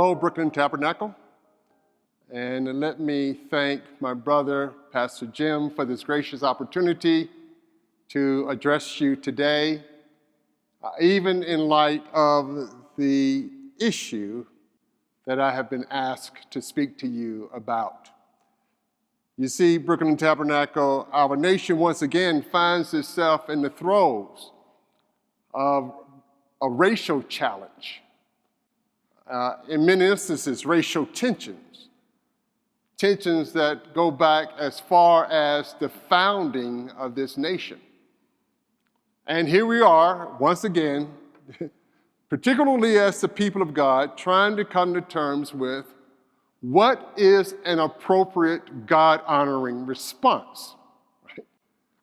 Hello, Brooklyn Tabernacle. And let me thank my brother, Pastor Jim, for this gracious opportunity to address you today, even in light of the issue that I have been asked to speak to you about. You see, Brooklyn Tabernacle, our nation once again finds itself in the throes of a racial challenge. In many instances, racial tensions that go back as far as the founding of this nation. And here we are, once again, particularly as the people of God, trying to come to terms with what is an appropriate God-honoring response. Right?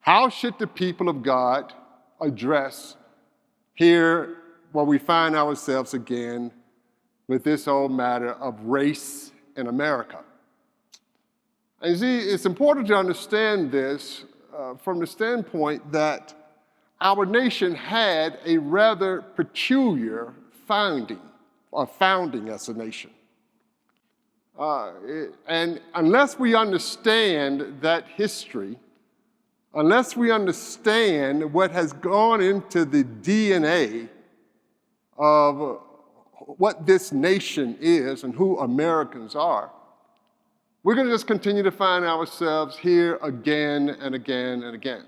How should the people of God address here where we find ourselves again with this whole matter of race in America? And you see, it's important to understand this from the standpoint that our nation had a rather peculiar founding as a nation. And unless we understand that history, unless we understand what has gone into the DNA of what this nation is and who Americans are, we're going to just continue to find ourselves here again and again and again.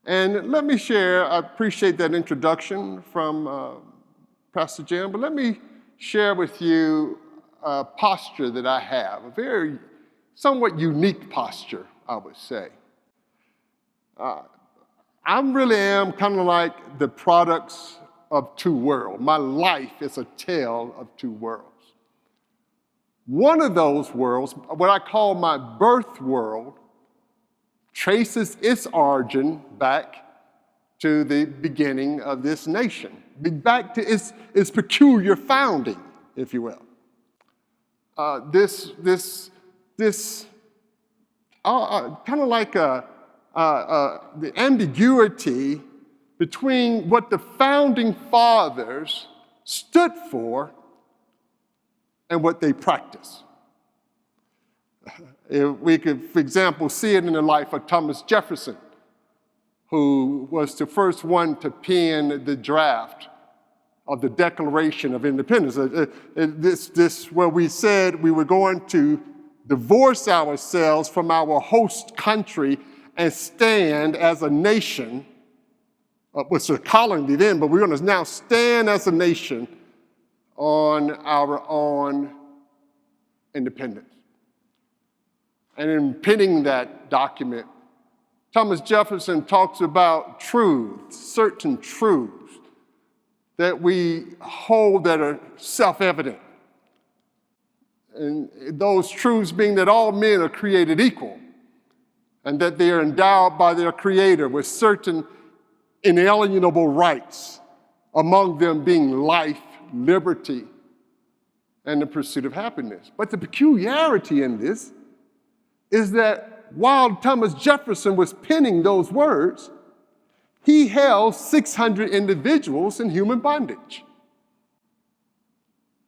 And let me share, I appreciate that introduction from Pastor Jim, but let me share with you a posture that I have, a very somewhat unique posture, I would say. I really am kind of like the products of two worlds. My life is a tale of two worlds. One of those worlds, what I call my birth world, traces its origin back to the beginning of this nation, back to its peculiar founding, if you will. This kind of like the ambiguity between what the founding fathers stood for and what they practiced. We could, for example, see it in the life of Thomas Jefferson, who was the first one to pen the draft of the Declaration of Independence. This where we said we were going to divorce ourselves from our host country and stand as a nation, which was a colony then, but we're going to now stand as a nation on our own independence. And in penning that document, Thomas Jefferson talks about truths, certain truths that we hold that are self-evident. And those truths being that all men are created equal and that they are endowed by their Creator with certain inalienable rights, among them being life, liberty, and the pursuit of happiness. But the peculiarity in this is that while Thomas Jefferson was penning those words, he held 600 individuals in human bondage.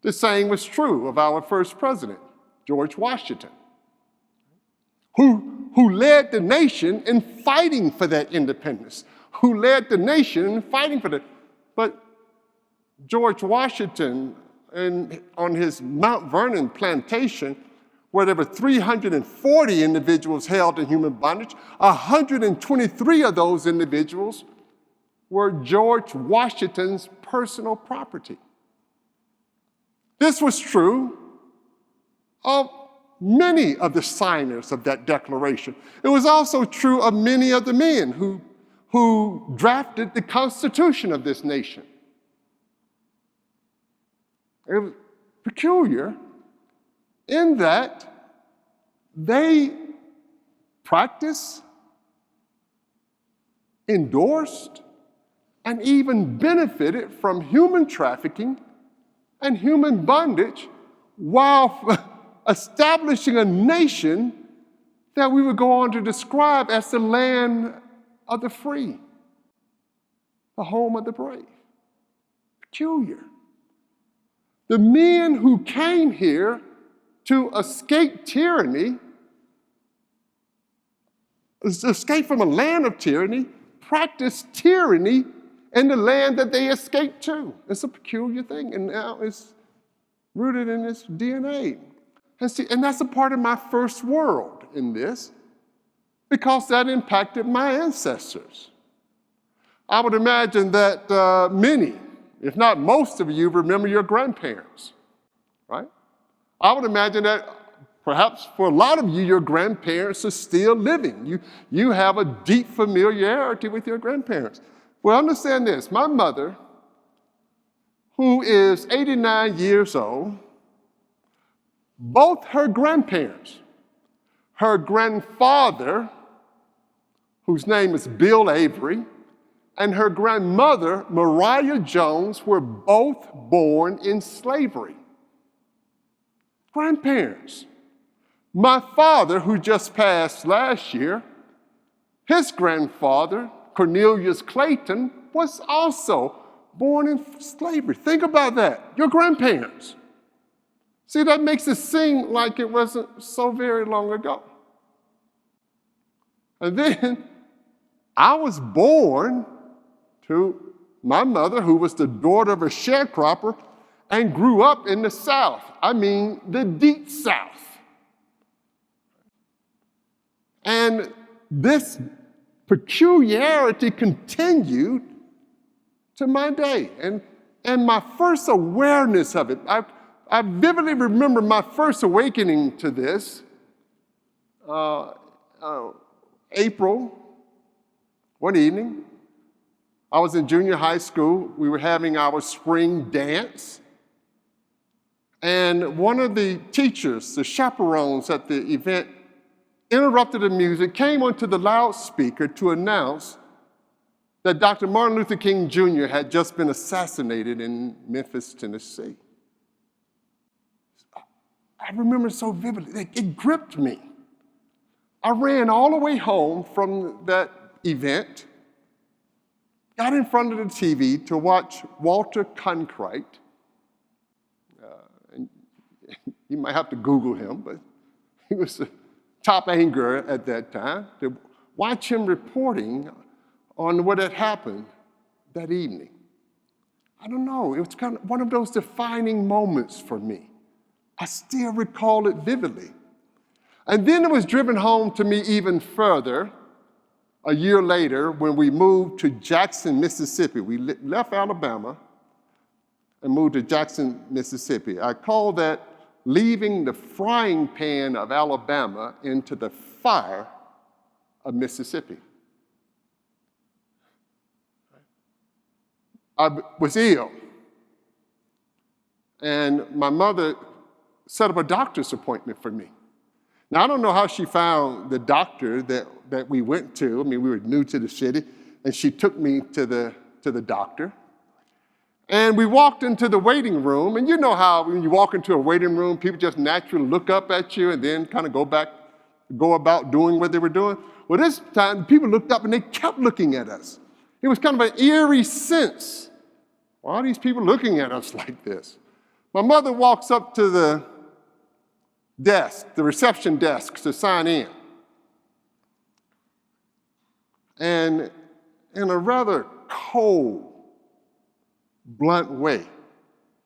The same was true of our first president, George Washington, who led the nation in fighting for that independence, who led the nation in fighting for that. But George Washington, on his Mount Vernon plantation, where there were 340 individuals held in human bondage, 123 of those individuals were George Washington's personal property. This was true of many of the signers of that declaration. It was also true of many of the men who drafted the Constitution of this nation. It was peculiar in that they practiced, endorsed, and even benefited from human trafficking and human bondage while establishing a nation that we would go on to describe as the land of the free, the home of the brave. Peculiar. The men who came here to escape tyranny, escape from a land of tyranny, practiced tyranny in the land that they escaped to. It's a peculiar thing, and now it's rooted in its DNA. And that's a part of my first world in this, because that impacted my ancestors. I would imagine that many, if not most of you, remember your grandparents, right? I would imagine that perhaps for a lot of you, your grandparents are still living. You have a deep familiarity with your grandparents. Well, understand this. My mother, who is 89 years old, both her grandparents, her grandfather, whose name is Bill Avery, and her grandmother, Mariah Jones, were both born in slavery. Grandparents. My father, who just passed last year, his grandfather, Cornelius Clayton, was also born in slavery. Think about that. Your grandparents. See, that makes it seem like it wasn't so very long ago. And then I was born to my mother, who was the daughter of a sharecropper and grew up in the South. I mean, the deep South. And this peculiarity continued to my day. And my first awareness of it, I vividly remember my first awakening to this, April, one evening. I was in junior high school. We were having our spring dance. And one of the teachers, the chaperones at the event, interrupted the music, came onto the loudspeaker to announce that Dr. Martin Luther King Jr. had just been assassinated in Memphis, Tennessee. I remember so vividly. It gripped me. I ran all the way home from that event, got in front of the TV to watch Walter Cronkite. And you might have to Google him, but he was the top anchor at that time, to watch him reporting on what had happened that evening. I don't know, it was kind of one of those defining moments for me. I still recall it vividly. And then it was driven home to me even further a year later when we moved to Jackson, Mississippi. We left Alabama and moved to Jackson, Mississippi. I call that leaving the frying pan of Alabama into the fire of Mississippi. I was ill, and my mother set up a doctor's appointment for me. Now, I don't know how she found the doctor that we went to. I mean, we were new to the city, and she took me to the doctor. And we walked into the waiting room, and you know how when you walk into a waiting room, people just naturally look up at you and then kind of go about doing what they were doing. Well, this time, people looked up and they kept looking at us. It was kind of an eerie sense. Why are these people looking at us like this? My mother walks up to the desk, the reception desk, to sign in. And in a rather cold, blunt way,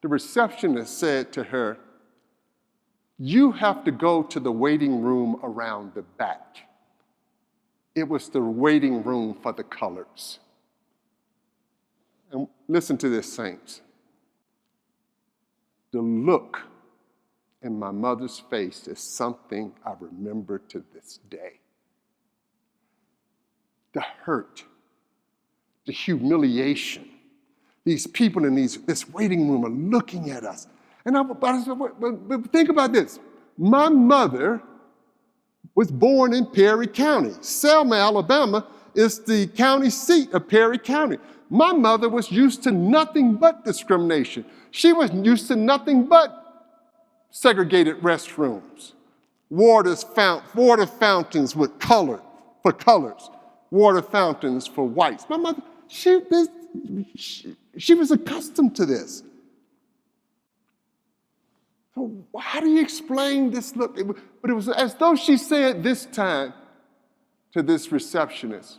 the receptionist said to her, "You have to go to the waiting room around the back." It was the waiting room for the colors. And listen to this, saints. The look in my mother's face is something I remember to this day. The hurt, the humiliation. These people in this waiting room are looking at us. And but think about this. My mother was born in Perry County. Selma, Alabama is the county seat of Perry County. My mother was used to nothing but discrimination. She was used to nothing but segregated restrooms, water fountains with colors, water fountains for whites. My mother, she was accustomed to this. So how do you explain this look? But it was as though she said this time to this receptionist,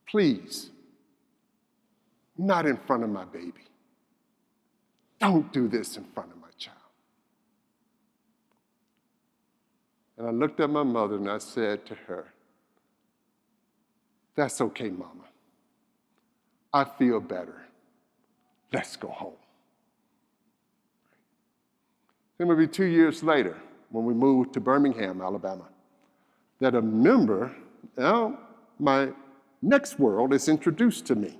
please, not in front of my baby. Don't do this in front of my child. And I looked at my mother and I said to her, that's okay, Mama. I feel better. Let's go home. Then maybe 2 years later, when we moved to Birmingham, Alabama, that a member, now my next world is introduced to me.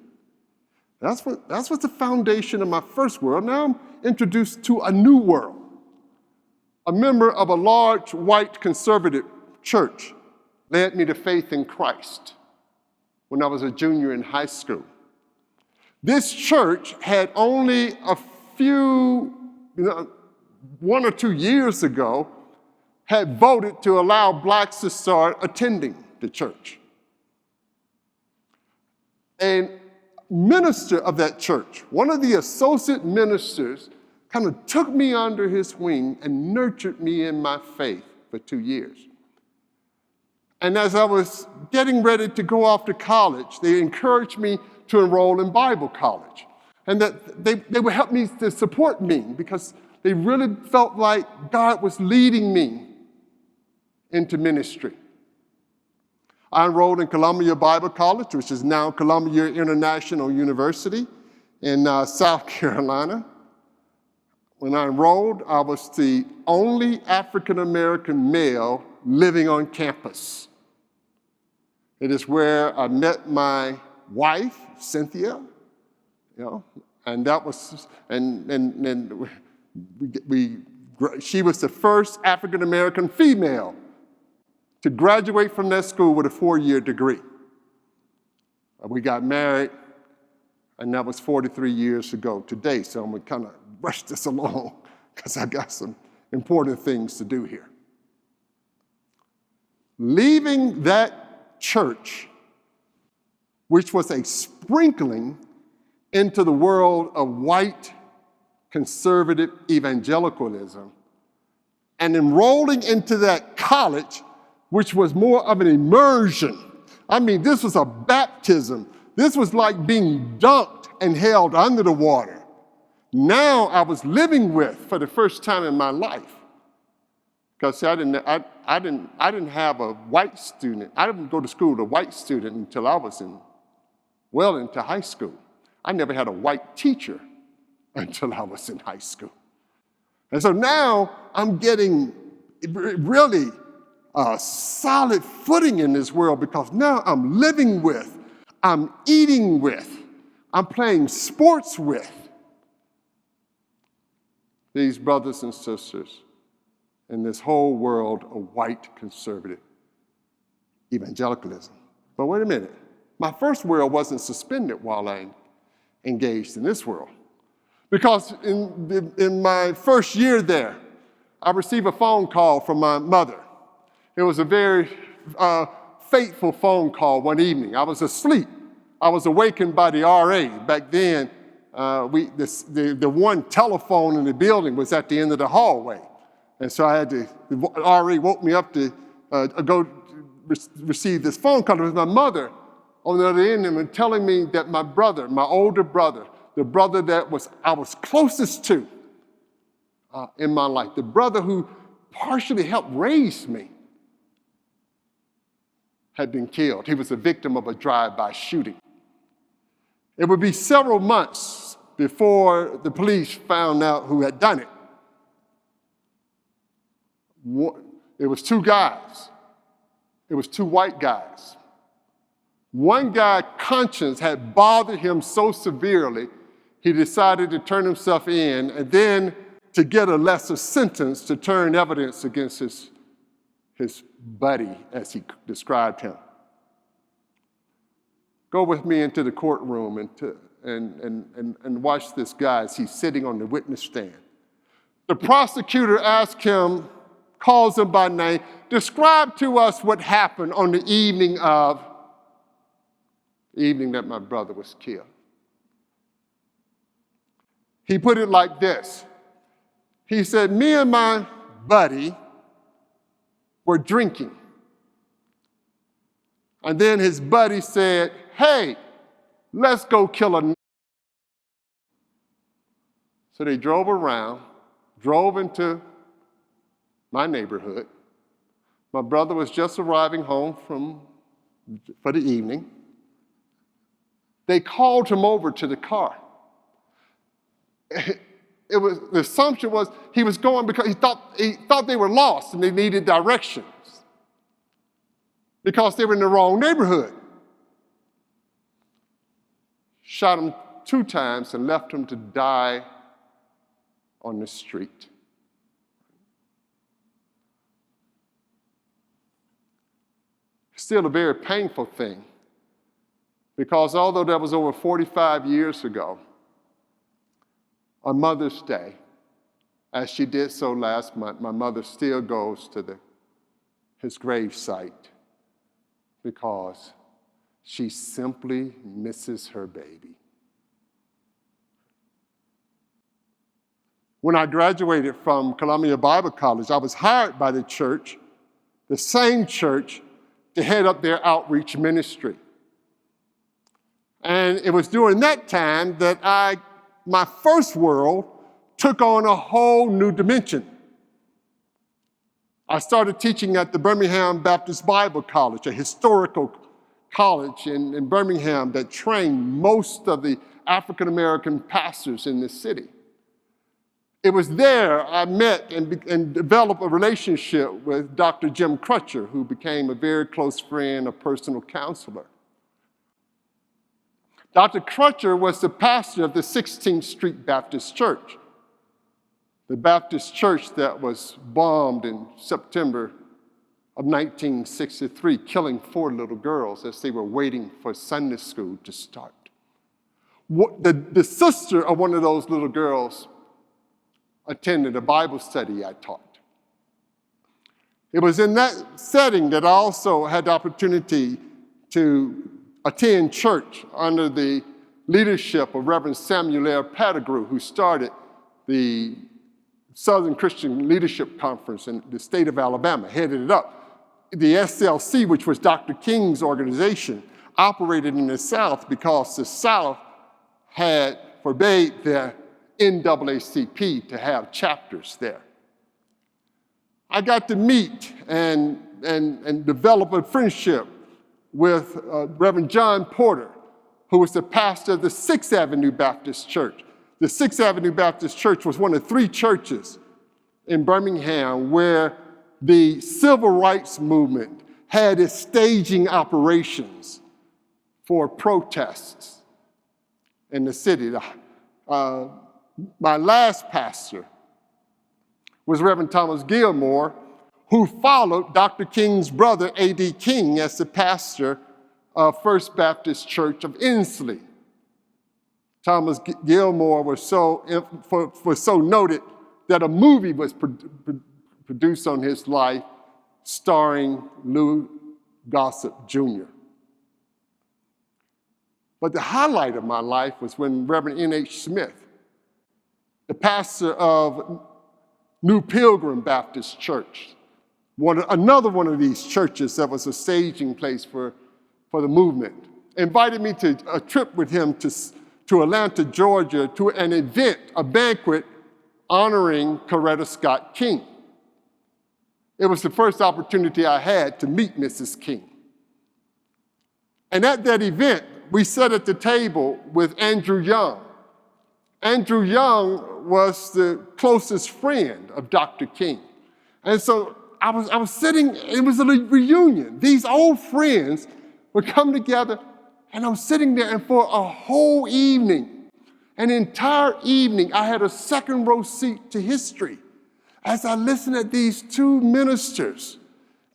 That's what the foundation of my first world. Now I'm introduced to a new world. A member of a large white conservative church led me to faith in Christ when I was a junior in high school. This church had only a few, 1 or 2 years ago, had voted to allow blacks to start attending the church. And minister of that church, one of the associate ministers, kind of took me under his wing and nurtured me in my faith for 2 years. And as I was getting ready to go off to college, they encouraged me to enroll in Bible college. And that they would help me to support me because they really felt like God was leading me into ministry. I enrolled in Columbia Bible College, which is now Columbia International University in South Carolina. When I enrolled, I was the only African-American male living on campus. It is where I met my wife, Cynthia, and that was, she was the first African-American female to graduate from that school with a 4-year degree. We got married, and that was 43 years ago today, so I'm gonna kind of rush this along because I got some important things to do here. Leaving that church, which was a sprinkling into the world of white conservative evangelicalism, and enrolling into that college, which was more of an immersion. I mean, this was a baptism. This was like being dunked and held under the water. Now I was living with, for the first time in my life, because I didn't have a white student. I didn't go to school with a white student until I was well into high school. I never had a white teacher until I was in high school. And so now I'm getting really solid footing in this world because now I'm living with, I'm eating with, I'm playing sports with these brothers and sisters in this whole world of white conservative evangelicalism. But wait a minute, my first world wasn't suspended while I engaged in this world. Because in my first year there, I received a phone call from my mother. It was a very fateful phone call one evening. I was asleep. I was awakened by the RA. Back then, the one telephone in the building was at the end of the hallway. And so the RA woke me up to go receive this phone call. It was my mother on the other end of it telling me that my brother, my older brother, the brother that I was closest to in my life, the brother who partially helped raise me, had been killed. He was a victim of a drive-by shooting. It would be several months before the police found out who had done it. It was 2 guys. It was 2 white guys. One guy's conscience had bothered him so severely, he decided to turn himself in and then to get a lesser sentence to turn evidence against his buddy, as he described him. Go with me into the courtroom and watch this guy as he's sitting on the witness stand. The prosecutor asked him, calls him by name, describe to us what happened on the evening that my brother was killed. He put it like this. He said, me and my buddy were drinking. And then his buddy said, hey, let's go kill a. So they drove around, drove into my neighborhood. My brother was just arriving home for the evening. They called him over to the car. The assumption was he was going because he thought they were lost and they needed directions because they were in the wrong neighborhood. Shot him 2 times and left him to die on the street. Still a very painful thing, because although that was over 45 years ago, on Mother's Day, as she did so last month, my mother still goes to his grave site because she simply misses her baby. When I graduated from Columbia Bible College, I was hired by the church, the same church, to head up their outreach ministry. And it was during that time that my first world took on a whole new dimension. I started teaching at the Birmingham Baptist Bible College, a historical college in Birmingham that trained most of the African-American pastors in the city. It was there I met and developed a relationship with Dr. Jim Crutcher, who became a very close friend, a personal counselor. Dr. Crutcher was the pastor of the 16th Street Baptist Church, the Baptist church that was bombed in September of 1963, killing 4 little girls as they were waiting for Sunday school to start. The sister of one of those little girls attended a Bible study I taught. It was in that setting that I also had the opportunity to attend church under the leadership of Reverend Samuel L. Pettigrew, who started the Southern Christian Leadership Conference in the state of Alabama, headed it up. The SLC, which was Dr. King's organization, operated in the South because the South had forbade the NAACP to have chapters there. I got to meet and develop a friendship with Reverend John Porter, who was the pastor of the 6th Avenue Baptist Church. The 6th Avenue Baptist Church was one of 3 churches in Birmingham where the civil rights movement had its staging operations for protests in the city. My last pastor was Reverend Thomas Gilmore, who followed Dr. King's brother, A.D. King, as the pastor of First Baptist Church of Inslee. Thomas Gilmore was so noted that a movie was produced on his life starring Lou Gossett Jr. But the highlight of my life was when Reverend N.H. Smith, the pastor of New Pilgrim Baptist Church, another one of these churches that was a staging place for the movement, invited me to a trip with him to Atlanta, Georgia, to an event, a banquet honoring Coretta Scott King. It was the first opportunity I had to meet Mrs. King. And at that event, we sat at the table with Andrew Young. Andrew Young was the closest friend of Dr. King. And so I was sitting, it was a reunion. These old friends would come together, and I'm sitting there, and for a whole evening, an entire evening, I had a second row seat to history as I listened at these 2 ministers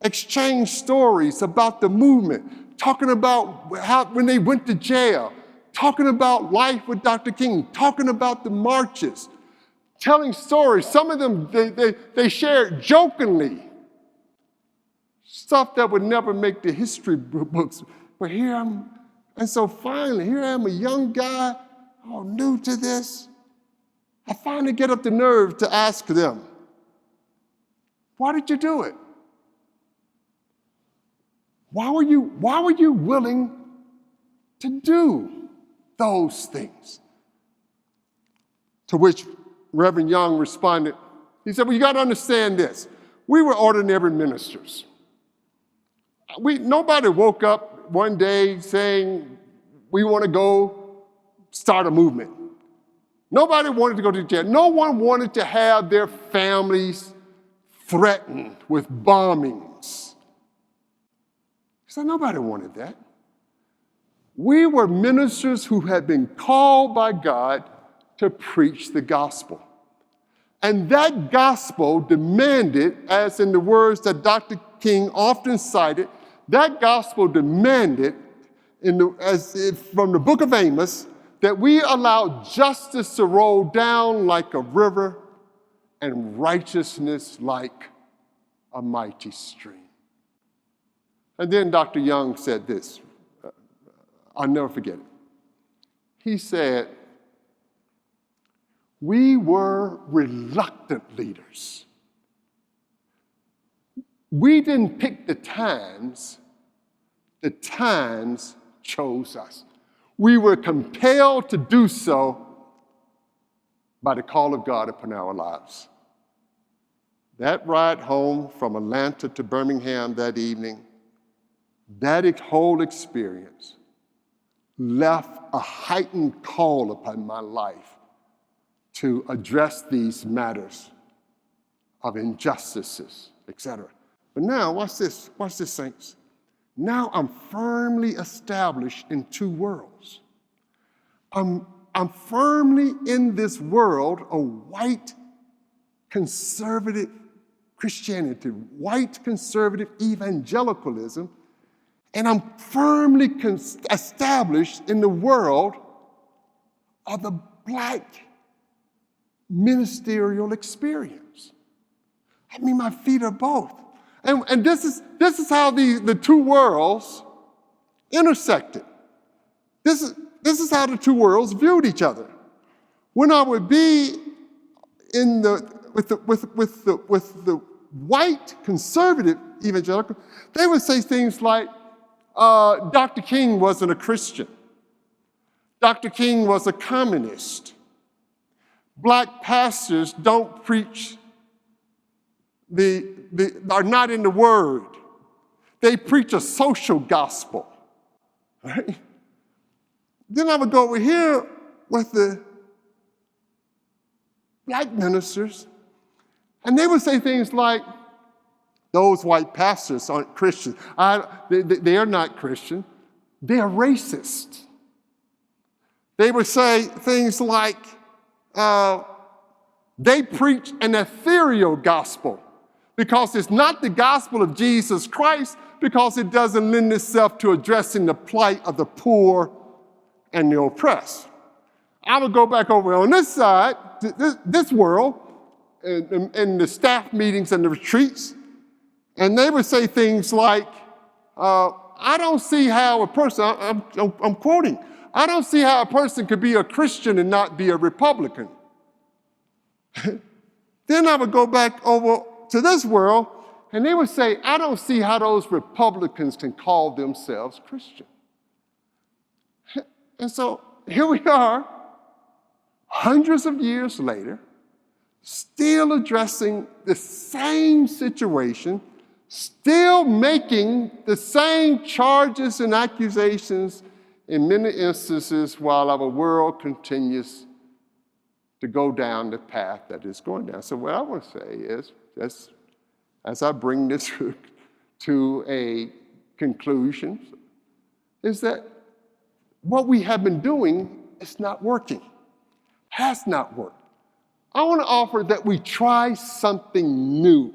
exchange stories about the movement, talking about how when they went to jail, talking about life with Dr. King, talking about the marches, telling stories. Some of them, they shared jokingly stuff that would never make the history books. But here I'm, and so finally, here I am, a young guy, all new to this, I finally get up the nerve to ask them, why did you do it? Why were you willing to do those things? To which Reverend Young responded, he said, well, you got to understand this. We were ordinary ministers. Nobody woke up one day saying, we want to go start a movement. Nobody wanted to go to jail. No one wanted to have their families threatened with bombings. He said, nobody wanted that. We were ministers who had been called by God to preach the gospel. And that gospel demanded, as in the words that Dr. King often cited, that gospel demanded, from the book of Amos, that we allow justice to roll down like a river and righteousness like a mighty stream. And then Dr. Young said this. I'll never forget it. He said, we were reluctant leaders. We didn't pick the times chose us. We were compelled to do so by the call of God upon our lives. That ride home from Atlanta to Birmingham that evening, that whole experience left a heightened call upon my life to address these matters of injustices, etc. But now, watch this, saints. Now I'm firmly established in two worlds. I'm firmly in this world of white conservative Christianity, white conservative evangelicalism, and I'm firmly established in the world of the black ministerial experience. I mean, my feet are both. And this is how the two worlds intersected. This is how the two worlds viewed each other. When I would be with the white conservative evangelical, they would say things like, Dr. King wasn't a Christian. Dr. King was a communist. Black pastors don't preach are not in the Word. They preach a social gospel. Right? Then I would go over here with the black ministers, and they would say things like, those white pastors aren't Christians. They are not Christian. They are racist. They would say things like, they preach an ethereal gospel because it's not the gospel of Jesus Christ, because it doesn't lend itself to addressing the plight of the poor and the oppressed. I would go back over on this side, this world, in the staff meetings and the retreats, and they would say things like, I don't see how a person, I'm quoting, I don't see how a person could be a Christian and not be a Republican. Then I would go back over to this world, and they would say, I don't see how those Republicans can call themselves Christian. And so here we are, hundreds of years later, still addressing the same situation, still making the same charges and accusations in many instances, while our world continues to go down the path that it's going down. So what I want to say is, as I bring this to a conclusion, is that what we have been doing is not working, has not worked. I want to offer that we try something new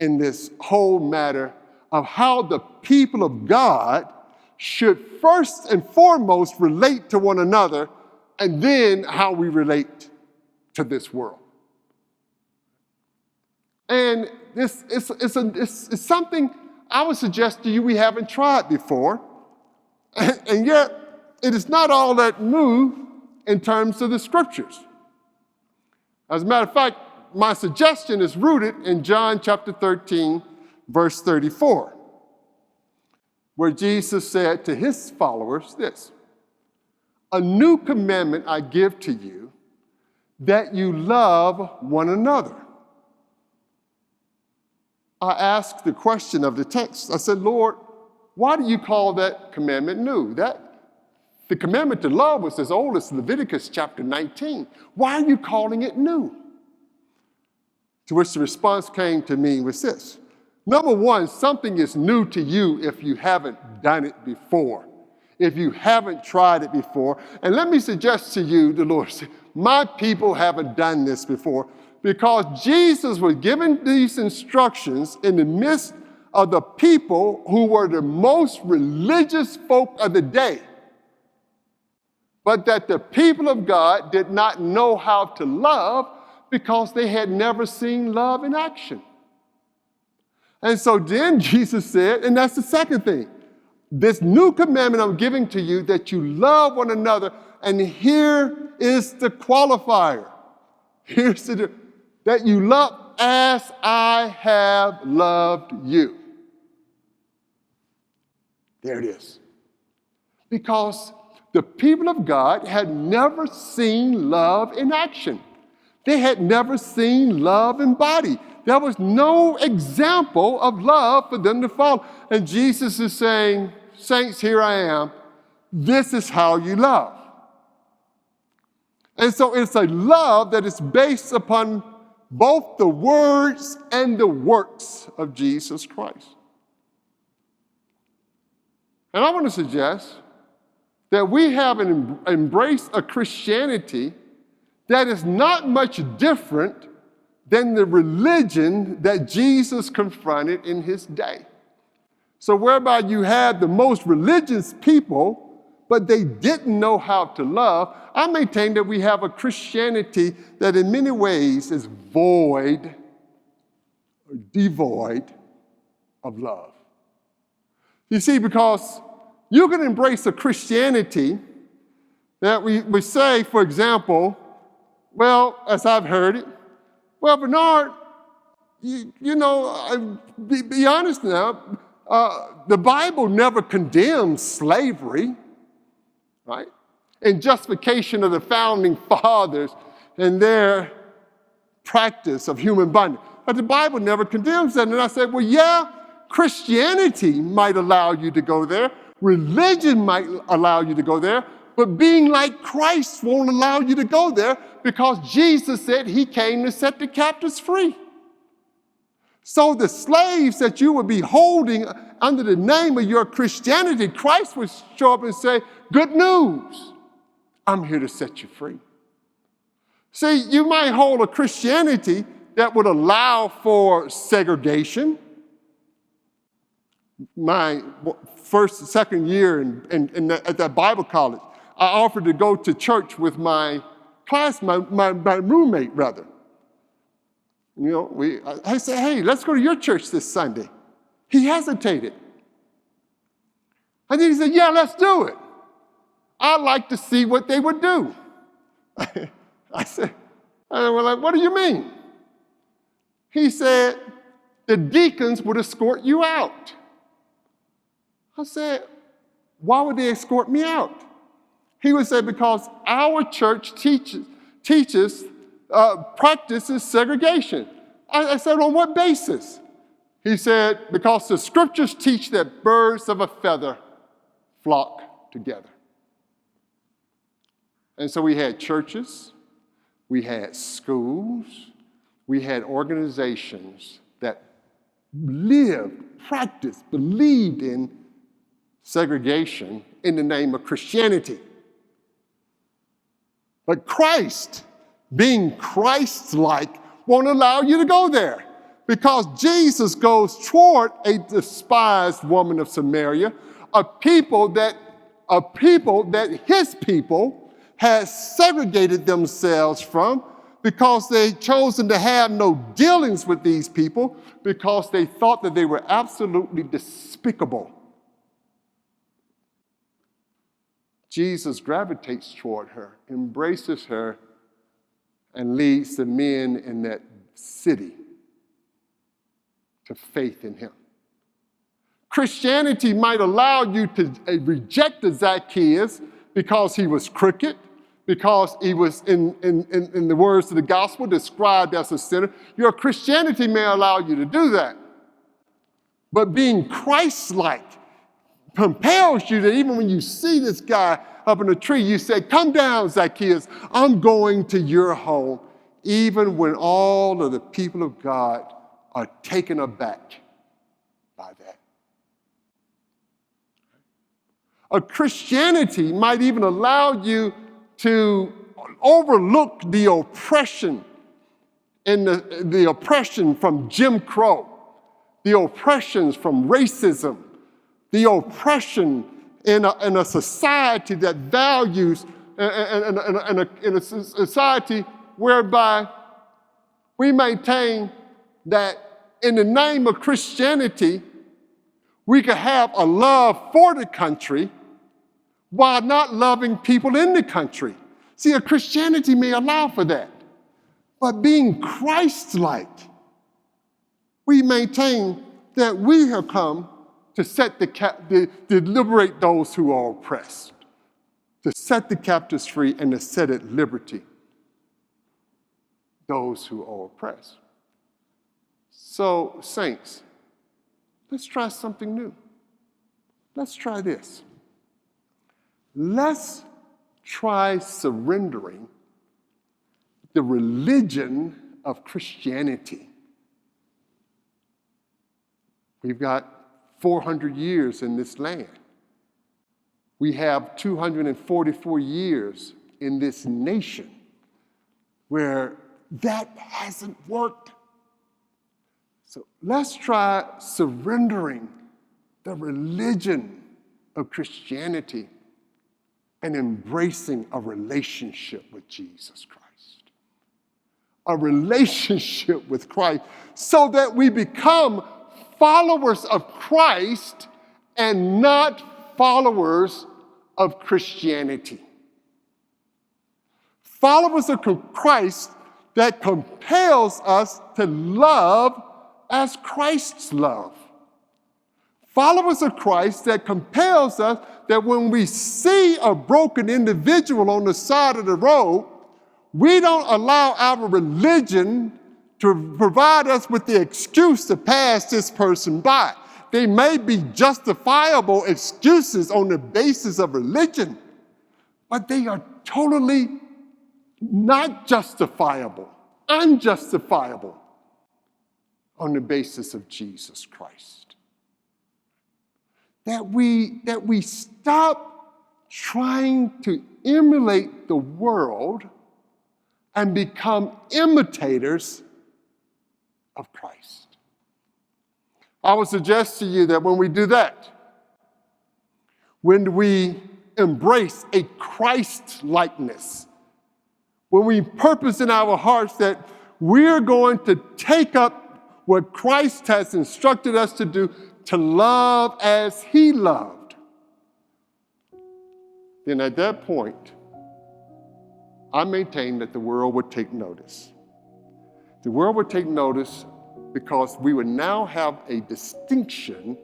in this whole matter of how the people of God should first and foremost relate to one another, and then how we relate to this world. And this is something I would suggest to you we haven't tried before, and yet it is not all that new in terms of the scriptures. As a matter of fact, my suggestion is rooted in John chapter 13, verse 34, where Jesus said to his followers this, "A new commandment I give to you, that you love one another." I asked the question of the text. I said, "Lord, why do you call that commandment new? The commandment to love was as old as Leviticus chapter 19. Why are you calling it new?" To which the response came to me was this. Number one, something is new to you if you haven't done it before, if you haven't tried it before. And let me suggest to you, the Lord said, my people haven't done this before, because Jesus was giving these instructions in the midst of the people who were the most religious folk of the day, but that the people of God did not know how to love because they had never seen love in action. And so then Jesus said, and that's the second thing, this new commandment I'm giving to you, that you love one another, and here is the qualifier. That you love as I have loved you. There it is. Because the people of God had never seen love in action. They had never seen love embodied. There was no example of love for them to follow. And Jesus is saying, saints, here I am. This is how you love. And so it's a love that is based upon both the words and the works of Jesus Christ. And I want to suggest that we have embraced a Christianity that is not much different than the religion that Jesus confronted in his day. So whereby you had the most religious people, but they didn't know how to love, I maintain that we have a Christianity that in many ways is void or devoid of love. You see, because you can embrace a Christianity that we say, for example, well, as I've heard it, well, Bernard, be honest now, the Bible never condemns slavery, right? In justification of the founding fathers and their practice of human bondage. But the Bible never condemns that. And I said, well, yeah, Christianity might allow you to go there. Religion might allow you to go there. But being like Christ won't allow you to go there, because Jesus said he came to set the captives free. So the slaves that you would be holding under the name of your Christianity, Christ would show up and say, good news, I'm here to set you free. See, you might hold a Christianity that would allow for segregation. My second year at that Bible college, I offered to go to church with my roommate, rather. I said, hey, let's go to your church this Sunday. He hesitated. And then he said, yeah, let's do it. I'd like to see what they would do. I said, what do you mean? He said, the deacons would escort you out. I said, why would they escort me out? He would say, because our church practices segregation. I said, on what basis? He said, because the scriptures teach that birds of a feather flock together. And so we had churches, we had schools, we had organizations that lived, practiced, believed in segregation in the name of Christianity. But Christ, being Christ-like, won't allow you to go there, because Jesus goes toward a despised woman of Samaria, a people that his people has segregated themselves from, because they'd chosen to have no dealings with these people because they thought that they were absolutely despicable. Jesus gravitates toward her, embraces her, and leads the men in that city to faith in him. Christianity might allow you to reject Zacchaeus because he was crooked, because he was, in the words of the gospel, described as a sinner. Your Christianity may allow you to do that. But being Christ-like compels you that even when you see this guy up in a tree, you say, come down, Zacchaeus, I'm going to your home, even when all of the people of God are taken aback by that. A Christianity might even allow you to overlook the oppression and the oppression from Jim Crow, the oppressions from racism, the oppression in a society that values, in a society whereby we maintain that in the name of Christianity, we could have a love for the country while not loving people in the country. See, a Christianity may allow for that. But being Christ-like, we maintain that we have come to to liberate those who are oppressed, to set the captives free and to set at liberty those who are oppressed. So, saints, let's try something new. Let's try this. Let's try surrendering the religion of Christianity. We've got 400 years in this land. We have 244 years in this nation where that hasn't worked. So let's try surrendering the religion of Christianity and embracing a relationship with Jesus Christ. A relationship with Christ so that we become followers of Christ and not followers of Christianity. Followers of Christ that compels us to love as Christ's love. Followers of Christ that compels us that when we see a broken individual on the side of the road, we don't allow our religion to provide us with the excuse to pass this person by. They may be justifiable excuses on the basis of religion, but they are totally not justifiable, unjustifiable on the basis of Jesus Christ. That we stop trying to emulate the world and become imitators of Christ. I would suggest to you that when we do that, when we embrace a Christ-likeness, when we purpose in our hearts that we're going to take up what Christ has instructed us to do, to love as he loved, then at that point, I maintain that the world would take notice. The world would take notice because we would now have a distinction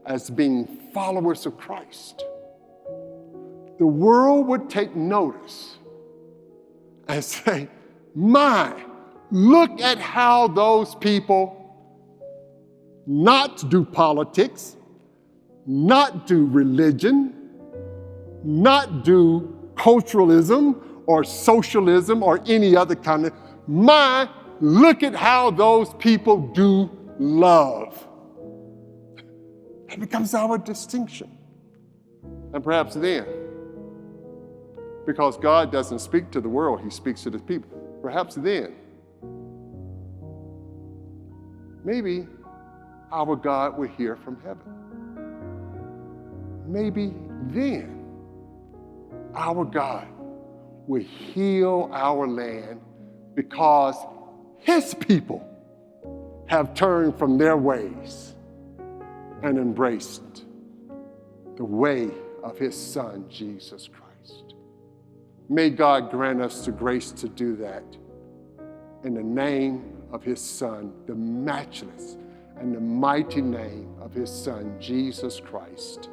as being followers of Christ. The world would take notice and say, look at how those people not do politics, not do religion, not do culturalism or socialism or any other kind of, look at how those people do love. That becomes our distinction. And perhaps then, because God doesn't speak to the world, he speaks to the people, perhaps then, maybe our God will hear from heaven. Maybe then our God will heal our land because his people have turned from their ways and embraced the way of his Son, Jesus Christ. May God grant us the grace to do that in the name of his Son, the matchless and the mighty name of his Son, Jesus Christ.